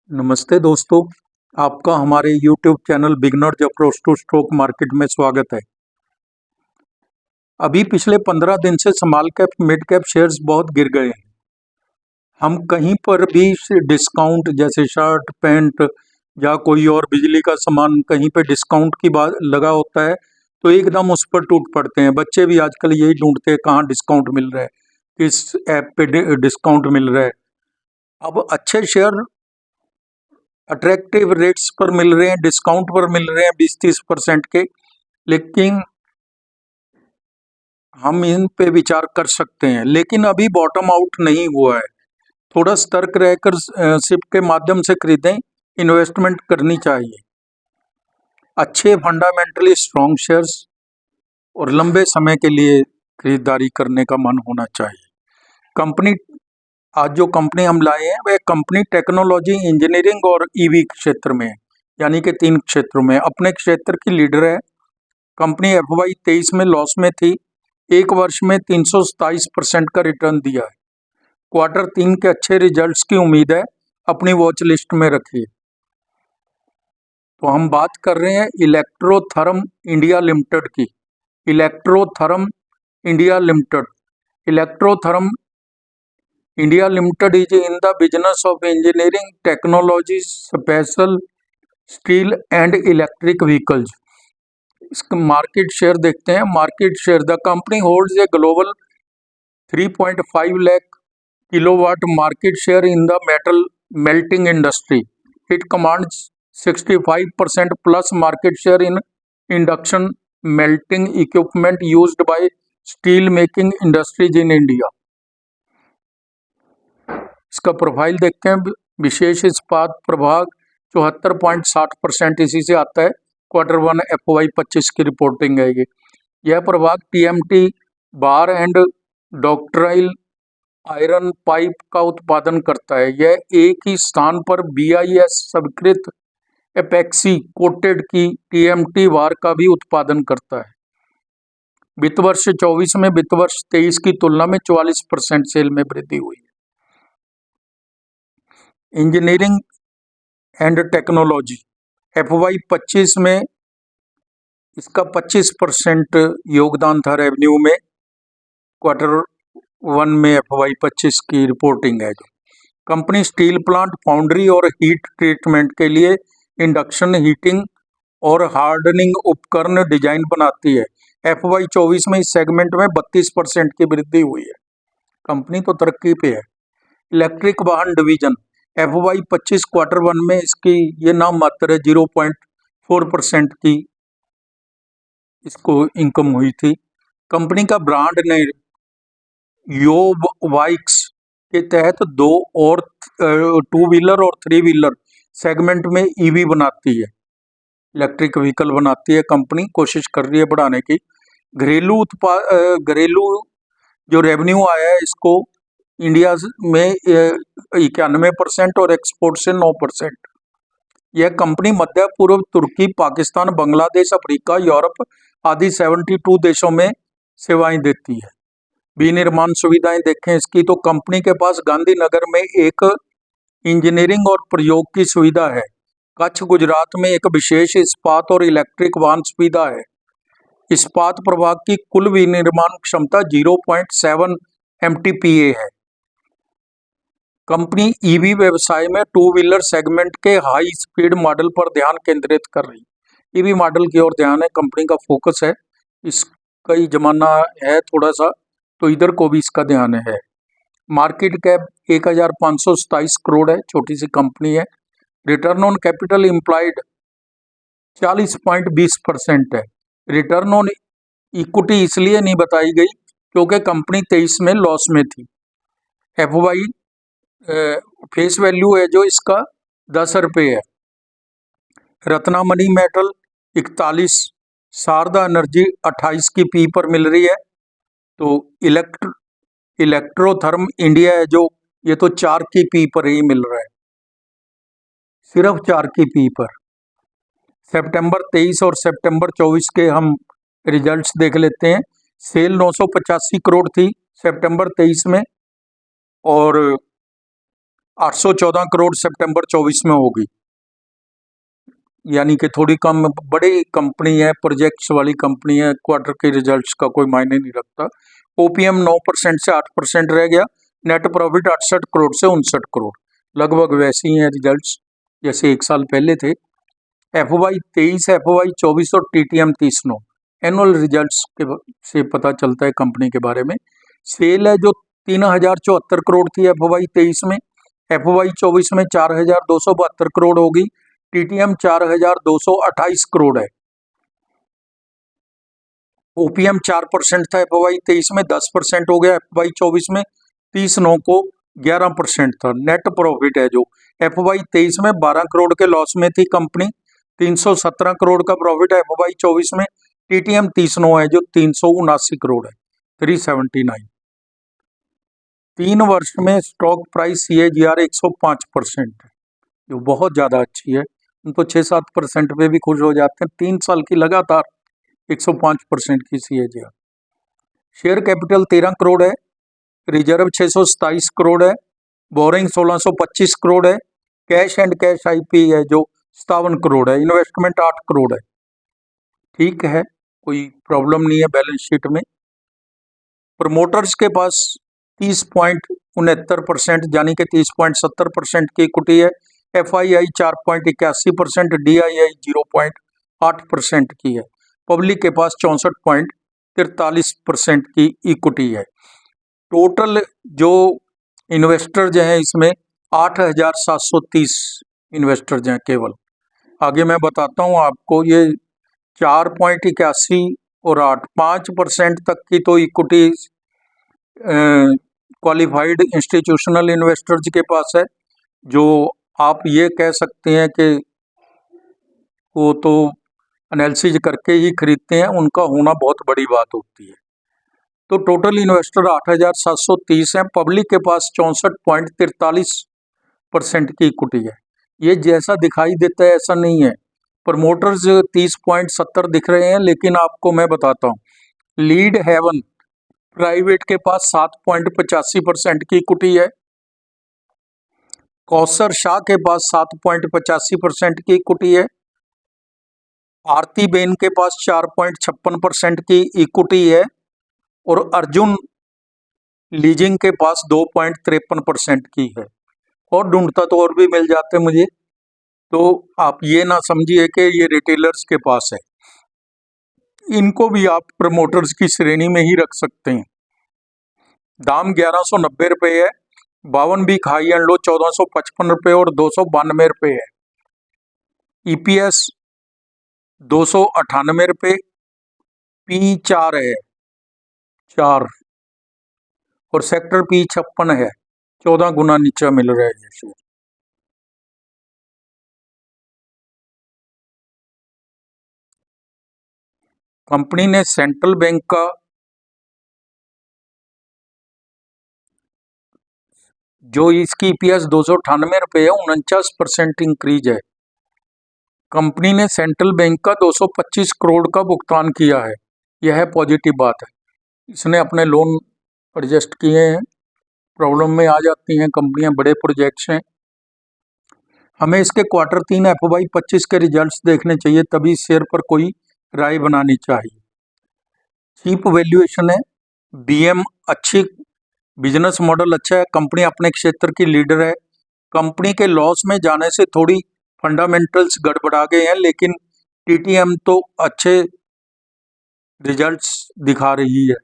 नमस्ते दोस्तों, आपका हमारे YouTube channel beginners approach to stock market में स्वागत है। अभी पिछले 15 दिन से small cap mid cap shares बहुत गिर गए हैं। हम कहीं पर भी डिस्काउंट जैसे शर्ट पैंट या कोई और बिजली का सामान कहीं पे डिस्काउंट की बात लगा होता है तो एकदम उस पर टूट पड़ते हैं। बच्चे भी आजकल यही ढूंढते हैं कहाँ डिस्काउंट मिल रहा है, किस ऐप पे डिस्काउंट मिल रहा है। अब अच्छे शेयर अट्रैक्टिव रेट्स पर मिल रहे हैं, डिस्काउंट पर मिल रहे हैं 20-30% के, लेकिन हम इन पे विचार कर सकते हैं। लेकिन अभी बॉटम आउट नहीं हुआ है, थोड़ा सतर्क रहकर शिफ्ट के माध्यम से खरीदें, इन्वेस्टमेंट करनी चाहिए। अच्छे फंडामेंटली स्ट्रॉन्ग शेयर्स और लंबे समय के लिए खरीदारी करने का मन होना चाहिए। कंपनी आज जो कंपनी हम लाए हैं वह कंपनी टेक्नोलॉजी, इंजीनियरिंग और ईवी क्षेत्र में है, यानी कि 3 क्षेत्रों में अपने क्षेत्र की लीडर है। कंपनी FY 23 में लॉस में थी, एक वर्ष में 327% का रिटर्न दिया है। क्वार्टर 3 के अच्छे रिजल्ट्स की उम्मीद है, अपनी वॉच लिस्ट में रखिए। तो हम बात कर रहे हैं इलेक्ट्रोथर्म इंडिया लिमिटेड की। Electrotherm India limited Electrotherm India Limited is in the business of engineering technology, special steel and electric vehicles. इसका मार्केट शेयर देखते हैं। Market share, the company holds a global 3.5 lakh kilowatt market share in the metal melting industry. It commands 65% plus market share in induction melting equipment used by steel making industries in India. इसका profile देखते हैं। विशेष इस्पात प्रभाग 74.60% इसी से आता है। Quarter 1 FY 25 की रिपोर्टिंग है ये। यह प्रभाग TMT bar and ductile iron pipe का उत्पादन करता है। यह एक ही स्थान पर BIS स्वीकृत एपेक्सी कोटेड की TMT बार का भी उत्पादन करता है। वित्त वर्ष 24 में वित्त वर्ष 23 की तुलना में 44% सेल में वृद्धि हुई। इंजीनियरिंग एंड टेक्नोलॉजी FY 25 में इसका 25% योगदान था रेवेन्यू में। क्वार्टर 1 में FY 25 की रिपोर्टिंग है। कंपनी स्टील प्लांट, फाउंड्री और हीट ट्रीटमेंट के लिए इंडक्शन हीटिंग और हार्डनिंग उपकरण डिजाइन बनाती है। FY 24 में इस सेगमेंट में 32% की वृद्धि हुई है। कंपनी तो तरक्की पे है। इलेक्ट्रिक वाहन डिवीजन FY 25 क्वार्टर 1 में इसकी ये नाम मात्र है, 0.4% की इसको इनकम हुई थी। कंपनी का ब्रांड ने योबाइक्स के तहत 2 और 2 व्हीलर और 3 व्हीलर सेगमेंट में EV बनाती है, इलेक्ट्रिक व्हीकल बनाती है। कंपनी कोशिश कर रही है बढ़ाने की। घरेलू जो रेवेन्यू आया है इसको इंडिया में 91% और एक्सपोर्ट से 9%। यह कंपनी मध्य पूर्व, तुर्की, पाकिस्तान, बांग्लादेश, अफ्रीका, यूरोप आदि 72 देशों में सेवाएं देती है। विनिर्माण सुविधाएं देखें इसकी तो कंपनी के पास गांधीनगर में एक इंजीनियरिंग और प्रयोग की सुविधा है। कच्छ, गुजरात में एक विशेष इस्पात और इलेक्ट्रिक वाहन सुविधा है। इस्पात प्रभाग की कुल विनिर्माण क्षमता 0.7 MTPA है। कंपनी EV व्यवसाय में 2 व्हीलर सेगमेंट के हाई स्पीड मॉडल पर ध्यान केंद्रित कर रही है। EV मॉडल की ओर ध्यान है, कंपनी का फोकस है। इसका ही जमाना है थोड़ा सा, तो इधर को भी इसका ध्यान है। मार्केट कैप 1527 करोड़ है, छोटी सी कंपनी है। रिटर्न ऑन कैपिटल एम्प्लॉयड 40.20% है। रिटर्न ऑन इक्विटी इसलिए नहीं बताई गई क्योंकि कंपनी 23 में लॉस में थी। FY फेस वैल्यू है जो इसका 10 रुपये है। रत्नामणि मेटल 41, शारदा एनर्जी 28 की P पर मिल रही है। तो इलेक्ट्रोथर्म इंडिया है जो, ये तो 4 की P पर ही मिल रहा है, सिर्फ 4 की P पर। सितंबर 23 और सितंबर 24 के हम रिजल्ट्स देख लेते हैं। सेल 985 करोड़ थी सितंबर 23 में और 814 करोड़ सितंबर 24 में होगी, यानी कि थोड़ी कम। बड़ी कंपनी है, प्रोजेक्ट्स वाली कंपनी है, क्वार्टर के रिजल्ट्स का कोई मायने नहीं रखता। ओपीएम 9% से 8% रह गया। नेट प्रॉफिट 68 करोड़ से 59 करोड़, लगभग वैसे ही हैं रिजल्ट्स जैसे एक साल पहले थे। FY 23, FY 24 और TTM 30/9 एनुअल रिजल्ट्स से पता चलता है कंपनी के बारे में। सेल है जो 3074 करोड़ थी FY 23 में, FY 24 में 4272 करोड़ होगी। TTM 4228 करोड़ है। ओपीएम 4% था FY 23 में, 10% हो गया FY 24 में, 30/9 को 11% था। नेट प्रॉफिट है जो FY 23 में 12 करोड़ के लॉस में थी कंपनी, 317 करोड़ का प्रॉफिट है FY 24 में। TTM 30/9 है जो 379 करोड़ है, 379। 3 वर्ष में स्टॉक प्राइस CAGR 105% है, जो बहुत ज़्यादा अच्छी है। हम तो 6-7% पे भी खुश हो जाते हैं। 3 साल की लगातार 105% की CAGR। शेयर कैपिटल 13 करोड़ है, रिजर्व 627 करोड़ है, बोरिंग 1625 करोड़ है, कैश एंड कैश IP है जो 57 करोड़ है, इन्वेस्टमेंट 8 करोड़ है। ठीक है, कोई प्रॉब्लम नहीं है बैलेंस शीट में। प्रमोटर्स के पास 30.69% यानी कि 30.70% की इक्विटी है। FII 4.81%, DII 0.8% की है। पब्लिक के पास 64.43% की इक्विटी है। टोटल जो इन्वेस्टर्स हैं इसमें 8730 इन्वेस्टर्स हैं केवल। आगे मैं बताता हूँ आपको। ये 4.81 और 5% तक की तो इक्विटी क्वालिफाइड इंस्टीट्यूशनल इन्वेस्टर्स के पास है, जो आप ये कह सकते हैं कि वो तो एनालिसिस करके ही खरीदते हैं, उनका होना बहुत बड़ी बात होती है। तो टोटल इन्वेस्टर 8730 हैं। पब्लिक के पास 64.43% की इक्विटी है। ये जैसा दिखाई देता है ऐसा नहीं है। प्रमोटर्स 30.70 दिख रहे हैं, लेकिन आपको मैं बताता हूँ, लीड हेवन प्राइवेट के पास 7.85% की इक्विटी है। कौसर शाह के पास 7.85% की इक्विटी है। आरती बेन के पास 4.56% की इक्विटी है और अर्जुन लीजिंग के पास 2.53% की है। और ढूंढता तो और भी मिल जाते मुझे, तो आप ये ना समझिए कि ये रिटेलर्स के पास है। इनको भी आप प्रमोटर्स की श्रेणी में ही रख सकते हैं। दाम 1190 रुपये है। 52 वीक हाई एंड लो 1455 रुपये और 292 रुपये है। EPS 298 रुपये, P4 है 4 और सेक्टर P 56 है, 14 गुना नीचे मिल रहा है जैसे। कंपनी ने सेंट्रल बैंक का जो इसकी EPS 298 रुपये है, 49% इंक्रीज है। कंपनी ने सेंट्रल बैंक का 225 करोड़ का भुगतान किया है, यह पॉजिटिव बात है। इसने अपने लोन एडजस्ट किए हैं। प्रॉब्लम में आ जाती हैं कंपनियां, बड़े प्रोजेक्ट्स हैं। हमें इसके Q3 FY 25 के रिजल्ट्स देखने चाहिए, तभी शेयर पर कोई राय बनानी चाहिए। चीप वैल्यूएशन है, BM अच्छी, बिजनेस मॉडल अच्छा है, कंपनी अपने क्षेत्र की लीडर है। कंपनी के लॉस में जाने से थोड़ी फंडामेंटल्स गड़बड़ा गए हैं, लेकिन TTM तो अच्छे रिजल्ट्स दिखा रही है।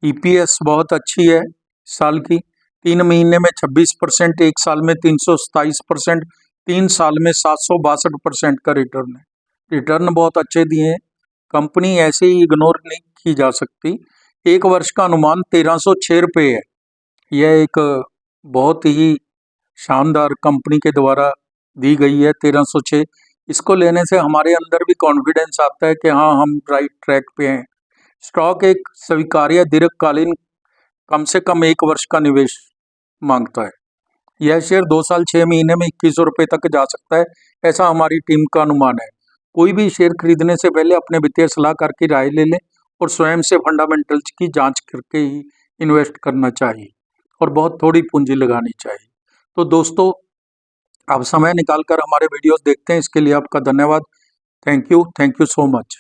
EPS बहुत अच्छी है साल की, 3 महीने में 26%, 1 साल में 327%, 3 साल में 762% का रिटर्न है। रिटर्न बहुत अच्छे दिए हैं। कंपनी ऐसे ही इग्नोर नहीं की जा सकती। 1 वर्ष का अनुमान 1306 रुपये है। यह एक बहुत ही शानदार कंपनी के द्वारा दी गई है 1306। इसको लेने से हमारे अंदर भी कॉन्फिडेंस आता है कि हाँ, हम राइट ट्रैक पे हैं। स्टॉक एक स्वीकार्य दीर्घकालीन कम से कम 1 वर्ष का निवेश मांगता है। यह शेयर 2 साल 6 महीने में 2100 रुपये तक जा सकता है, ऐसा हमारी टीम का अनुमान है। कोई भी शेयर खरीदने से पहले अपने वित्तीय सलाहकार की राय ले लें और स्वयं से फंडामेंटल्स की जांच करके ही इन्वेस्ट करना चाहिए। और बहुत थोड़ी पूंजी लगानी चाहिए। तो दोस्तों, आप समय निकाल कर हमारे वीडियोस देखते हैं, इसके लिए आपका धन्यवाद। Thank you so much.